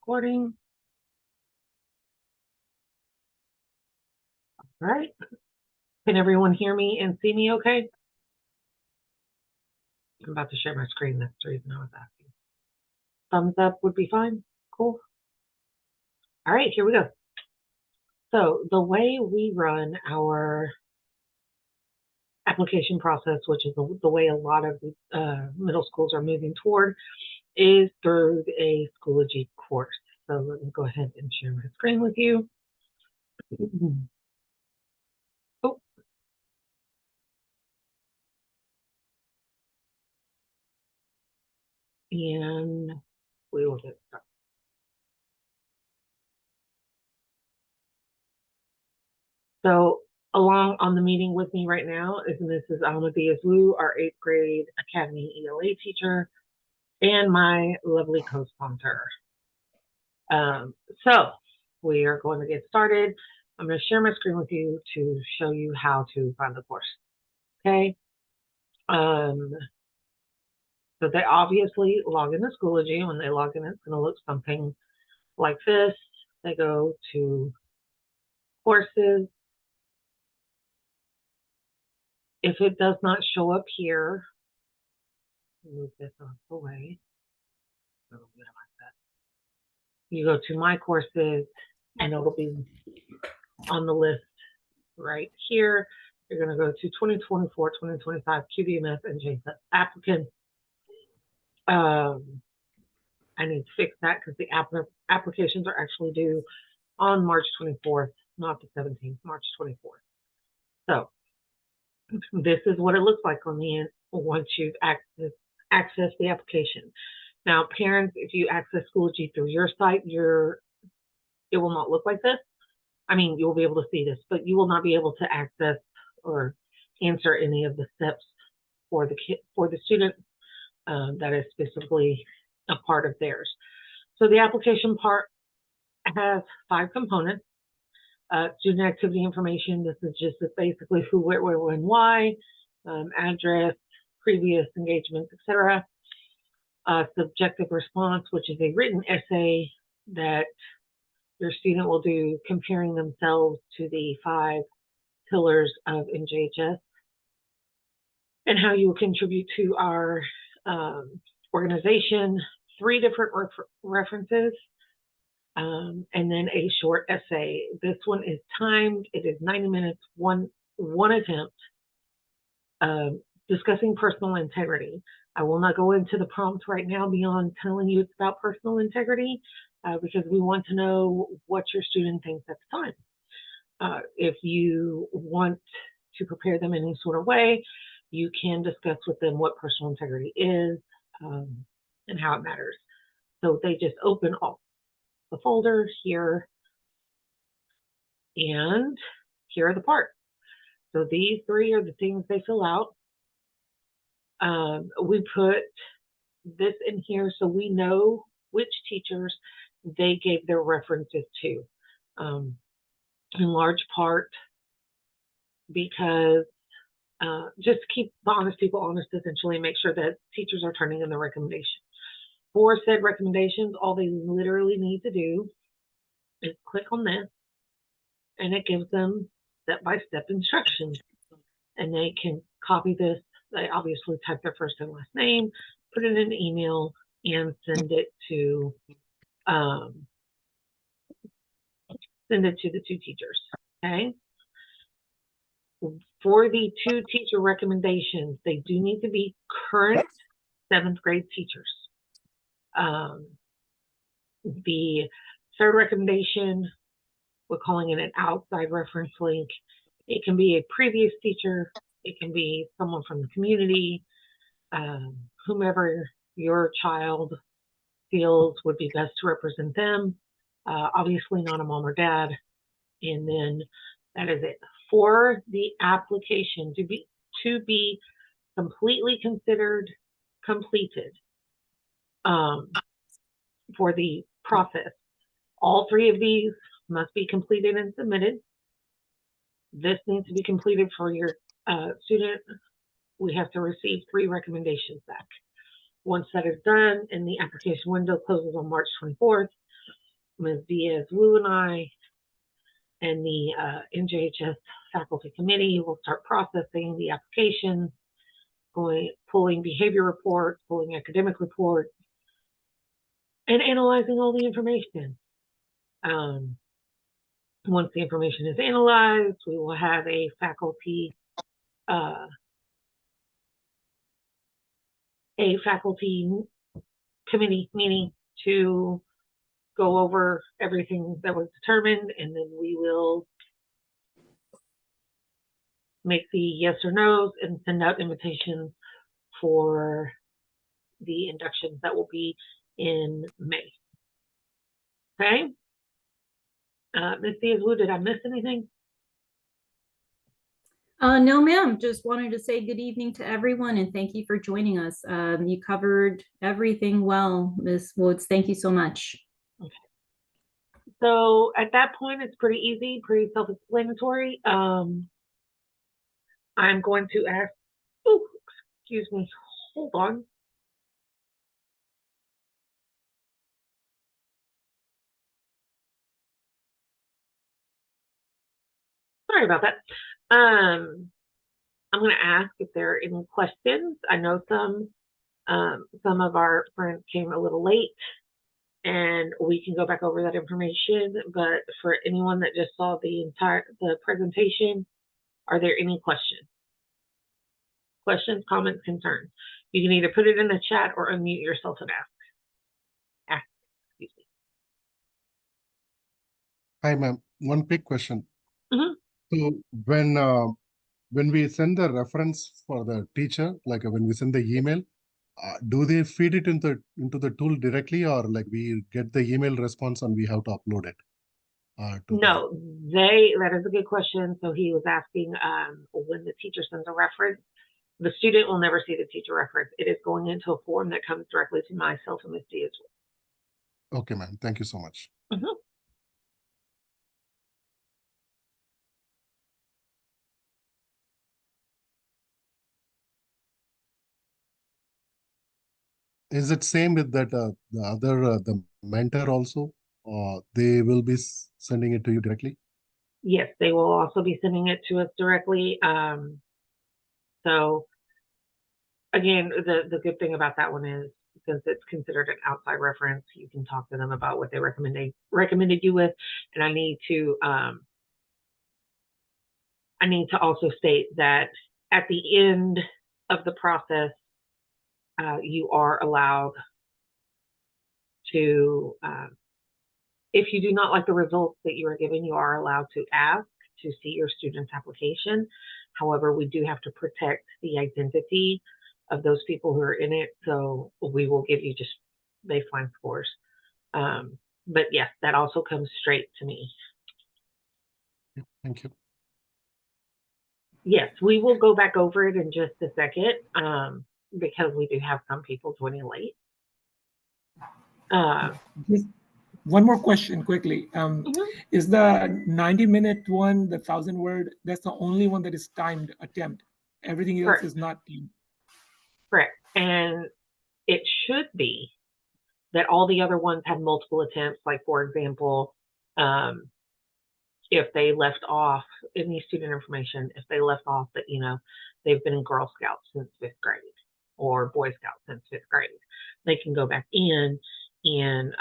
Recording. All right. Can everyone hear me and see me okay? I'm about to share my screen. That's the reason I was asking. Thumbs up would be fine. Cool. All right, here we go. So the way we run our application process, which is the way a lot of middle schools are moving toward, is through a Schoology course. So let me go ahead and share my screen with you. Oh. And we will get started. So along on the meeting with me right now is Mrs. Almadeus Wu, our 8th grade Academy ELA teacher, and my lovely co-sponsor. So we are going to get started. I'm going to share my screen with you to show you how to find the course. Okay. So they obviously log into Schoology. When they log in, it's going to look something like this. They go to courses. If it does not show up here, move this off the way. You go to my courses and it'll be on the list right here. You're going to go to 2024, 2025 QVMS NJHS applicant. I need to fix that because the applications are actually due on March 24th, not the 17th, March 24th. So this is what it looks like on the end once you've accessed the application. Now, parents, if you access Schoology through your site, it will not look like this. I mean, you will be able to see this, but you will not be able to access or answer any of the steps for the student that is specifically a part of theirs. So the application part has 5 components. Student activity information. This is just basically who, where, when, why, address, previous engagements, etc. Subjective response, which is a written essay that your student will do comparing themselves to the 5 pillars of NJHS and how you will contribute to our organization. 3 different references, and then a short essay. This one is timed. It is 90 minutes, one attempt, discussing personal integrity. I will not go into the prompt right now beyond telling you it's about personal integrity because we want to know what your student thinks at the time. If you want to prepare them in any sort of way, you can discuss with them what personal integrity is and how it matters. So they just open all the folder here, and here are the parts. So these 3 are the things they fill out. We put this in here so we know which teachers they gave their references to, in large part because just to keep the honest people honest, essentially, make sure that teachers are turning in the recommendation. For said recommendations, all they literally need to do is click on this, and it gives them step-by-step instructions. And they can copy this. They obviously type their first and last name, put it in an email, and send it to the 2 teachers. Okay. For the 2 teacher recommendations, they do need to be current 7th grade teachers. The 3rd recommendation, we're calling it an outside reference link. It can be a previous teacher. It can be someone from the community, whomever your child feels would be best to represent them. Obviously not a mom or dad. And then that is it. For the application to be completely considered completed for the process, all 3 of these must be completed and submitted. This needs to be completed for your student. We have to receive 3 recommendations back. Once that is done and the application window closes on March 24th, Ms. Diaz-Wu and I and the NJHS faculty committee will start processing the applications, pulling behavior reports, pulling academic reports, and analyzing all the information. Once the information is analyzed, we will have a faculty committee meeting to go over everything that was determined, and then we will make the yes or no's and send out invitations for the inductions that will be in May. Okay? Ms. Diaz-Wu, did I miss anything? No, ma'am. Just wanted to say good evening to everyone and thank you for joining us. You covered everything well, Ms. Woods. Thank you so much. Okay. So at that point, it's pretty easy, pretty self-explanatory. I'm going to ask, excuse me, hold on. Sorry about that. I'm going to ask if there are any questions. I know some of our friends came a little late, and we can go back over that information. But for anyone that just saw the presentation, are there any questions? Questions, comments, concerns? You can either put it in the chat or unmute yourself and ask. Excuse me. Hi, ma'am. One quick question. Mm-hmm. So when we send the reference for the teacher, like when we send the email, do they feed it into the tool directly, or like we get the email response and we have to upload it? No, that is a good question. So he was asking when the teacher sends a reference, the student will never see the teacher reference. It is going into a form that comes directly to myself and Ms. Diaz. Okay, ma'am. Thank you so much. Mm-hmm. Is it same with that the other the mentor also? They will be sending it to you directly? Yes, they will also be sending it to us directly. So again, the good thing about that one is, since it's considered an outside reference, you can talk to them about what they recommended you with. And I need to also state that at the end of the process, you are allowed to, if you do not like the results that you are given, you are allowed to ask to see your student's application. However, we do have to protect the identity of those people who are in it, so we will give you just baseline scores. But yes, that also comes straight to me. Thank you. Yes, we will go back over it in just a second, because we do have some people joining late. Just one more question quickly. Is the 90-minute one, the 1,000-word, that's the only one that is timed attempt? Everything else Correct. is not timed? Correct. And it should be that all the other ones had multiple attempts. Like, for example, if they left off in the student information, if they left off that, they've been in Girl Scouts since 5th grade or Boy Scouts since 5th grade, they can go back in and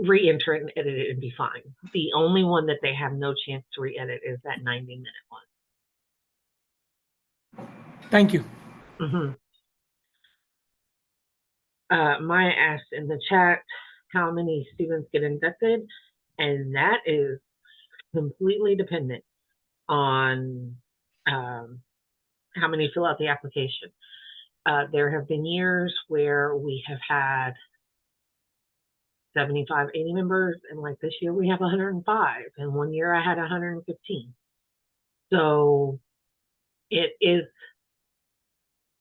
re-enter it and edit it and be fine. The only one that they have no chance to re-edit is that 90-minute one. Thank you. Mm-hmm. Maya asked in the chat how many students get inducted, and that is completely dependent on how many fill out the application. There have been years where we have had 75, 80 members, and like this year we have 105, and one year I had 115. So it is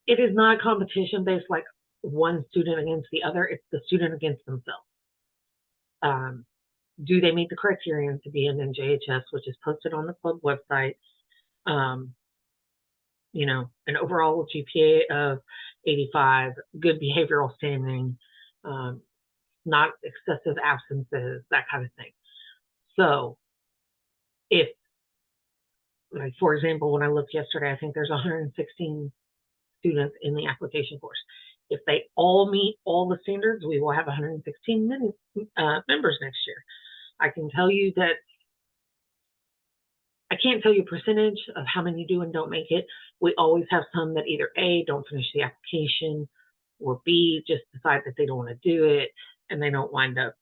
not a competition based like one student against the other. It's the student against themselves. Do they meet the criterion to be an NJHS, which is posted on the club website? an overall GPA of 85, good behavioral standing, not excessive absences, that kind of thing. So if, like, for example, when I looked yesterday, I think there's 116 students in the application course. If they all meet all the standards, we will have 116 members next year. I can tell you that I can't tell you a percentage of how many do and don't make it. We always have some that either A, don't finish the application, or B, just decide that they don't want to do it and they don't wind up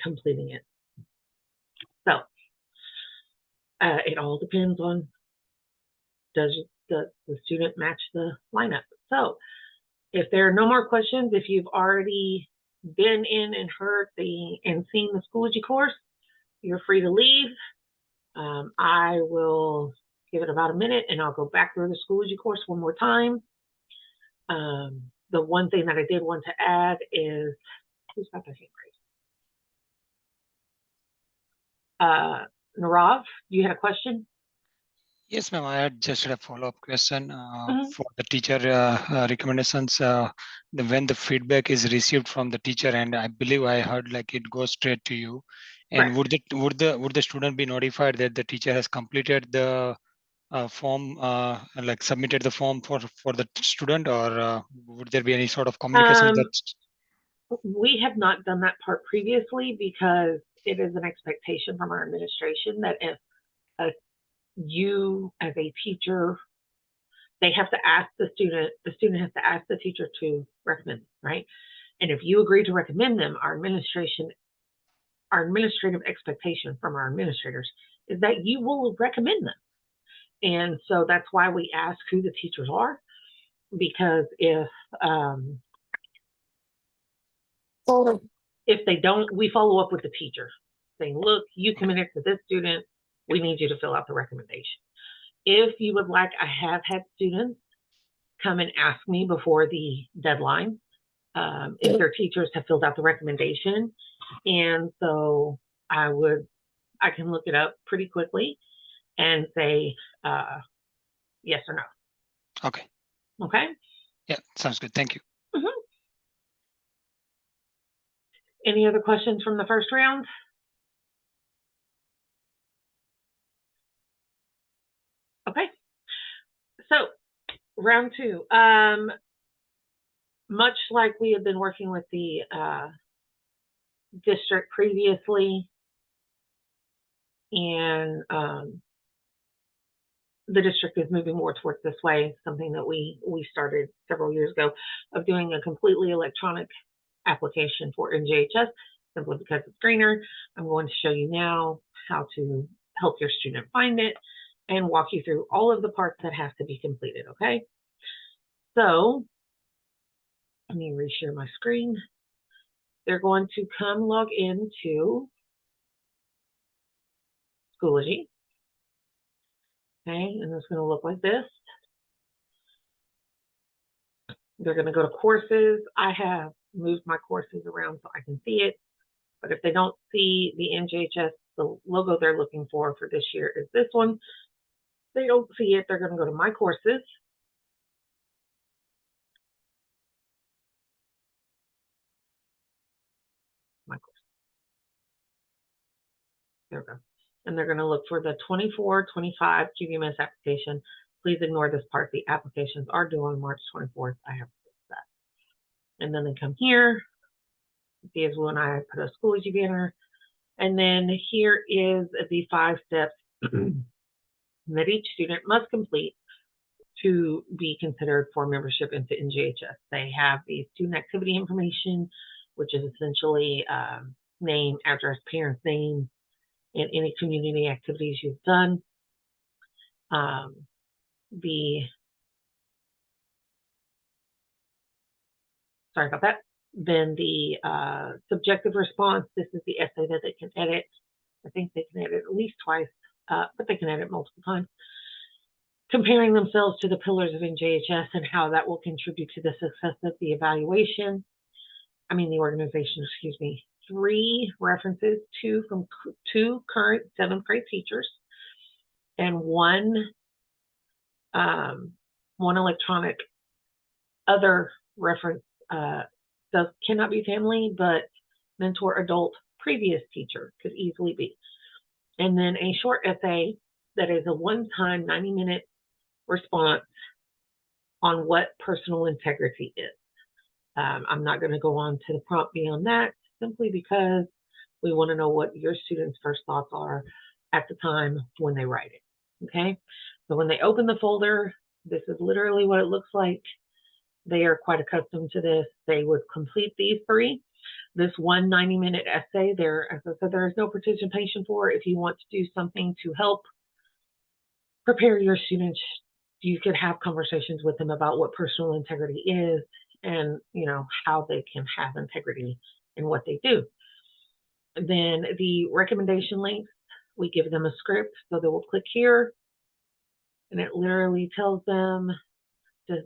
completing it. So it all depends on, does the student match the lineup? So if there are no more questions, if you've already been in and heard and seen the Schoology course, you're free to leave. I will give it about a minute and I'll go back through the Schoology course one more time. The one thing that I did want to add is, who's got their hand raised? Narav, you had a question? Yes, ma'am. I had just a follow-up question Mhm. for the teacher recommendations. When the feedback is received from the teacher, and I believe I heard like it goes straight to you. And Right. would the student be notified that the teacher has completed the form, like submitted the form for the student, or would there be any sort of communication that's We have not done that part previously because it is an expectation from our administration that if you as a teacher, they have to ask the student has to ask the teacher to recommend, right? And if you agree to recommend them, our administrative expectation from our administrators is that you will recommend them. And so that's why we ask who the teachers are, because if they don't, we follow up with the teacher saying, look, you committed to this student, we need you to fill out the recommendation. If you would like, I have had students come and ask me before the deadline if their teachers have filled out the recommendation. And so I can look it up pretty quickly and say yes or no. okay? Okay. Yeah, sounds good. Thank you. Mm-hmm. Any other questions from the first round? Okay. So round two, much like we have been working with the district previously, and the district is moving more towards this way, something that we started several years ago, of doing a completely electronic application for NJHS, simply because it's greener. I'm going to show you now how to help your student find it and walk you through all of the parts that have to be completed, okay? So let me reshare my screen. They're going to come log into Schoology. Okay, and it's going to look like this. They're going to go to courses. I have moved my courses around so I can see it. But if they don't see the NJHS, the logo they're looking for this year is this one. If they don't see it, they're going to go to My Courses. My Courses. There we go. And they're going to look for the 24-25 QVMS application. Please ignore this part. The applications are due on March 24th. I have fixed that. And then they come here. See, as well, and I put a Schoology banner. And then here is the 5 steps that each student must complete to be considered for membership into NJHS. They have the student activity information, which is essentially name, address, parent's name, and any community activities you've done. Sorry about that. Then the subjective response, this is the essay that they can edit. I think they can edit at least twice, but they can edit multiple times. Comparing themselves to the pillars of NJHS and how that will contribute to the success of the evaluation. The organization, excuse me. 3 references, 2 from 2 current 7th grade teachers, and 1 One electronic, other reference cannot be family, but mentor, adult, previous teacher could easily be. And then a short essay that is a one-time 90-minute response on what personal integrity is. I'm not going to go on to the prompt beyond that, simply because we want to know what your students' first thoughts are at the time when they write it. Okay, so when they open the folder, this is literally what it looks like. They are quite accustomed to this. They would complete these three. This one 90-minute essay, there, as I said, there is no participation for. If you want to do something to help prepare your students, you could have conversations with them about what personal integrity is and, you know, how they can have integrity in what they do. Then the recommendation links, we give them a script, so they will click here, and it literally tells them to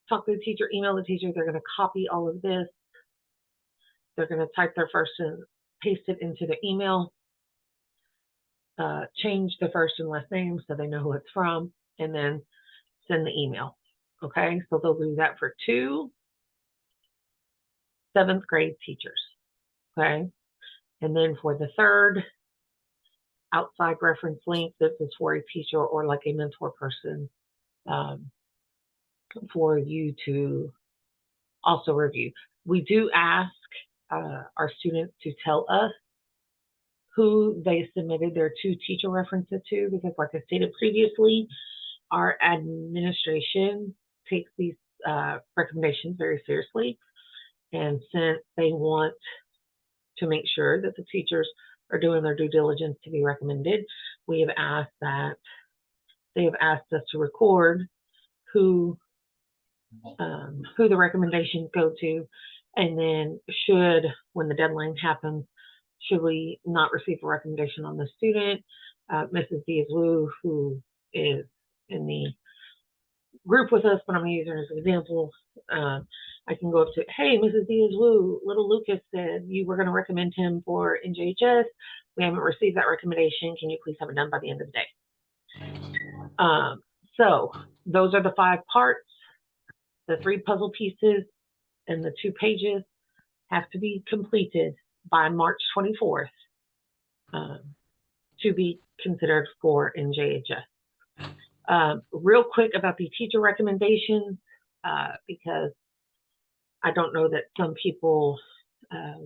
talk to the teacher, email the teacher. They're going to copy all of this. They're going to type their first and paste it into the email, change the first and last name so they know who it's from, and then send the email. Okay, so they'll do that for 2 7th grade teachers. Okay, and then for the third outside reference link, this is for a teacher or like a mentor person for you to also review. We do ask our students to tell us who they submitted their 2 teacher references to, because like I stated previously, our administration takes these recommendations very seriously. And since they want to make sure that the teachers are doing their due diligence to be recommended, we have asked that they have asked us to record who the recommendations go to, and then when the deadline happens, should we not receive a recommendation on the student, Mrs. Diaz-Wu, who is in the group with us, but I'm going to use her as an example. I can go up to, hey, Mrs. Diaz-Wu, little Lucas said you were going to recommend him for NJHS. We haven't received that recommendation. Can you please have it done by the end of the day? So those are the 5 parts. The 3 puzzle pieces and the 2 pages have to be completed by March 24th to be considered for NJHS. Real quick about the teacher recommendations, because I don't know that some people, I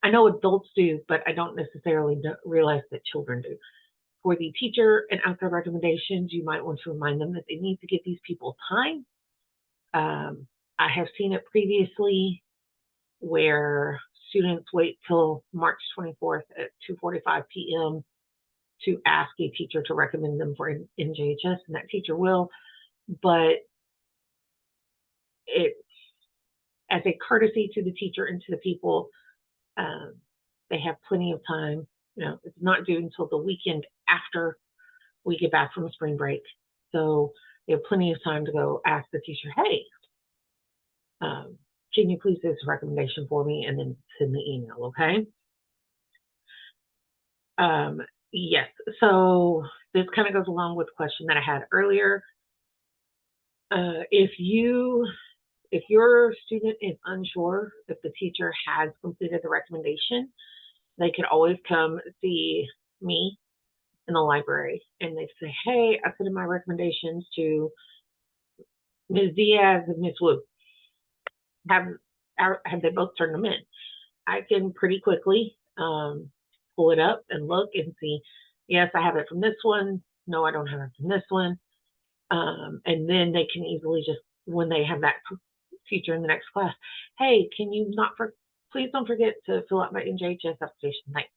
know adults do, but I don't necessarily realize that children do. For the teacher and outside recommendations, you might want to remind them that they need to give these people time. I have seen it previously where students wait till March 24th at 2:45 p.m. to ask a teacher to recommend them for NJHS, and that teacher will, but as a courtesy to the teacher and to the people, they have plenty of time. You know, it's not due until the weekend after we get back from spring break. So they have plenty of time to go ask the teacher, hey, can you please do this recommendation for me, and then send the email, okay? Yes, so this kind of goes along with the question that I had earlier. If your student is unsure if the teacher has completed the recommendation, they can always come see me in the library, and they say, hey, I put in my recommendations to Ms. Diaz and Ms. Wu. Have they both turned them in? I can pretty quickly pull it up and look and see, yes, I have it from this one. No, I don't have it from this one. And then they can easily just, when they have that teacher in the next class, hey, can you please don't forget to fill out my NJHS application tonight.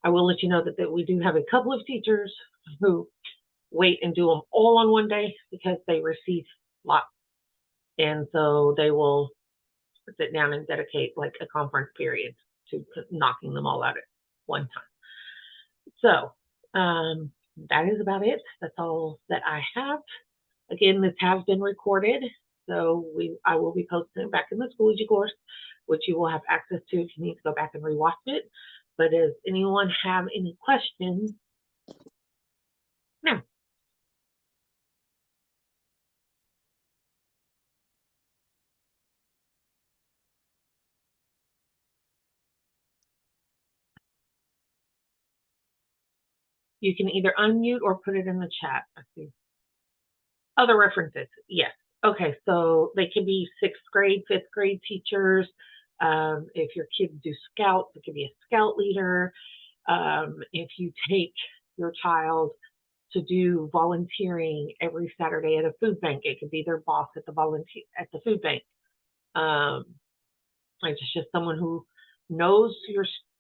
I will let you know that we do have a couple of teachers who wait and do them all on one day because they receive lots. And so they will sit down and dedicate like a conference period to knocking them all out at one time. So that is about it. That's all that I have. Again, this has been recorded, so I will be posting it back in the Schoology course, which you will have access to if you need to go back and rewatch it. But does anyone have any questions? No. You can either unmute or put it in the chat. Let's see. Other references, yes. Okay, so they can be 6th grade, 5th grade teachers. If your kids do scouts, it could be a scout leader. If you take your child to do volunteering every Saturday at a food bank, it could be their boss at the food bank. It's just someone who knows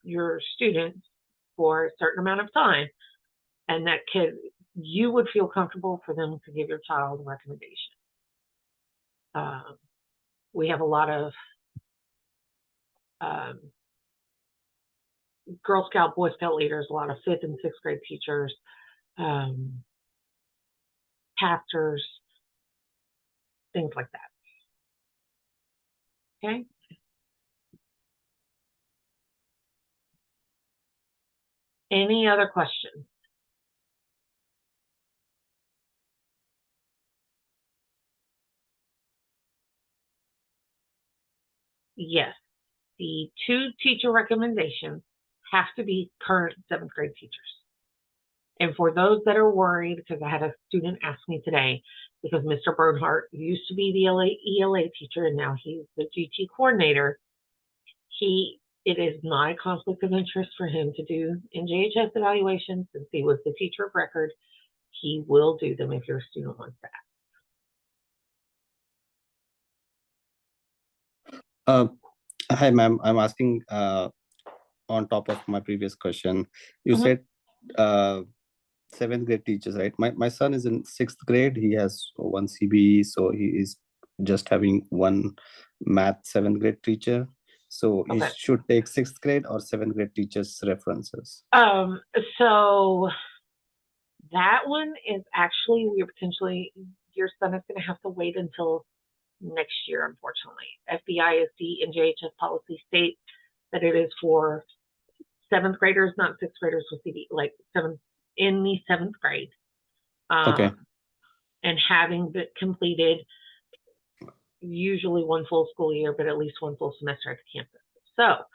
your student for a certain amount of time, and that kid, you would feel comfortable for them to give your child a recommendation. We have a lot of Girl Scout, Boy Scout leaders, a lot of 5th and 6th grade teachers, pastors, things like that. Okay. Any other questions? Yes, the 2 teacher recommendations have to be current 7th grade teachers. And for those that are worried, because I had a student ask me today, because Mr. Bernhardt used to be the ELA teacher and now he's the GT coordinator, it is not a conflict of interest for him to do NJHS evaluations since he was the teacher of record. He will do them if your student wants that. Hi, ma'am. I'm asking on top of my previous question. You Mhm. said 7th grade teachers, right? My son is in 6th grade. He has 1 CBE, so he is just having 1 math 7th grade teacher. So he Okay. should take 6th grade or 7th grade teachers references. So that one is actually, your son is going to have to wait until next year, unfortunately. FBISD and NJHS policy states that it is for 7th graders, not 6th graders with CB, like in the 7th grade. Okay. And having completed usually 1 full school year, but at least 1 full semester at the campus. So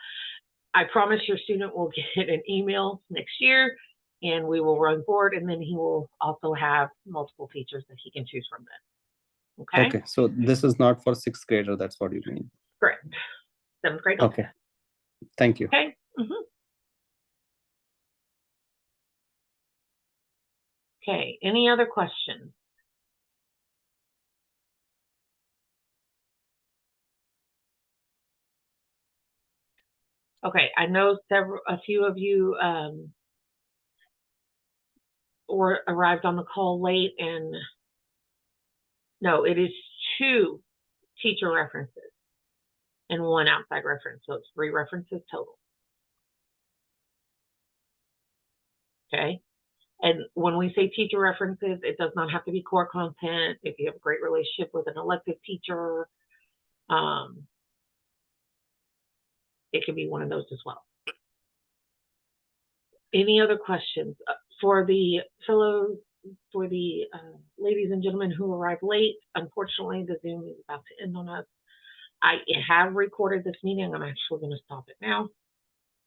I promise your student will get an email next year and we will run forward, and then he will also have multiple teachers that he can choose from then. Okay? Okay. So this is not for 6th grader. That's what you mean. Correct. 7th grade. Okay. Thank you. Okay. Mm-hmm. Okay. Any other questions? Okay. I know a few of you arrived on the call late, and no, it is 2 teacher references and 1 outside reference. So it's 3 references total. Okay. And when we say teacher references, it does not have to be core content. If you have a great relationship with an elective teacher, it could be one of those as well. Any other questions? For the ladies and gentlemen who arrived late, unfortunately, the Zoom is about to end on us. I have recorded this meeting. I'm actually going to stop it now.